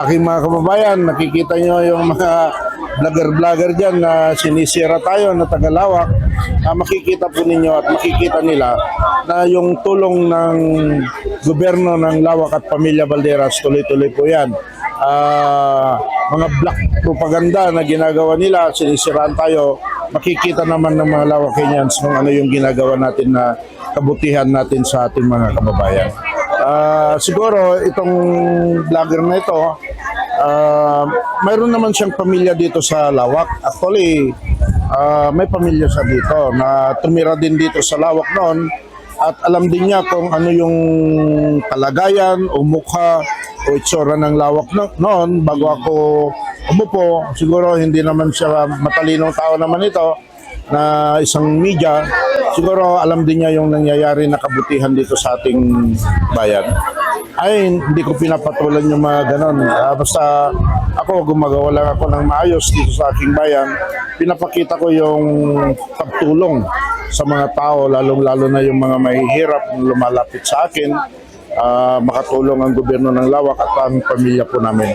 Aking mga kababayan, nakikita nyo yung mga vlogger-vlogger dyan na sinisira tayo na Tagalawak. Makikita po ninyo at makikita nila na yung tulong ng gobyerno ng Lawak at Pamilya Balderas, tuloy-tuloy po yan. Mga black propaganda na ginagawa nila, sinisiraan tayo. Makikita naman ng mga Lawakenyans kung ano yung ginagawa natin na kabutihan natin sa ating mga kababayan. Siguro itong vlogger na ito, mayroon naman siyang pamilya dito sa Lawak. Actually, may pamilya siya dito na tumira din dito sa Lawak noon at alam din niya kung ano yung kalagayan o mukha o itsura ng Lawak noon bago ako umupo. Siguro hindi naman siya matalinong tao naman ito na isang media. Siguro alam din niya yung nangyayari na kabutihan dito sa ating bayan. Ay, hindi ko pinapatulan yung mga ganon. Basta ako, gumagawa lang ako ng maayos dito sa aking bayan. Pinapakita ko yung pagtulong sa mga tao, lalong-lalo na yung mga mahihirap na lumalapit sa akin. Makatulong ang gobyerno ng Lawak at ang pamilya po namin.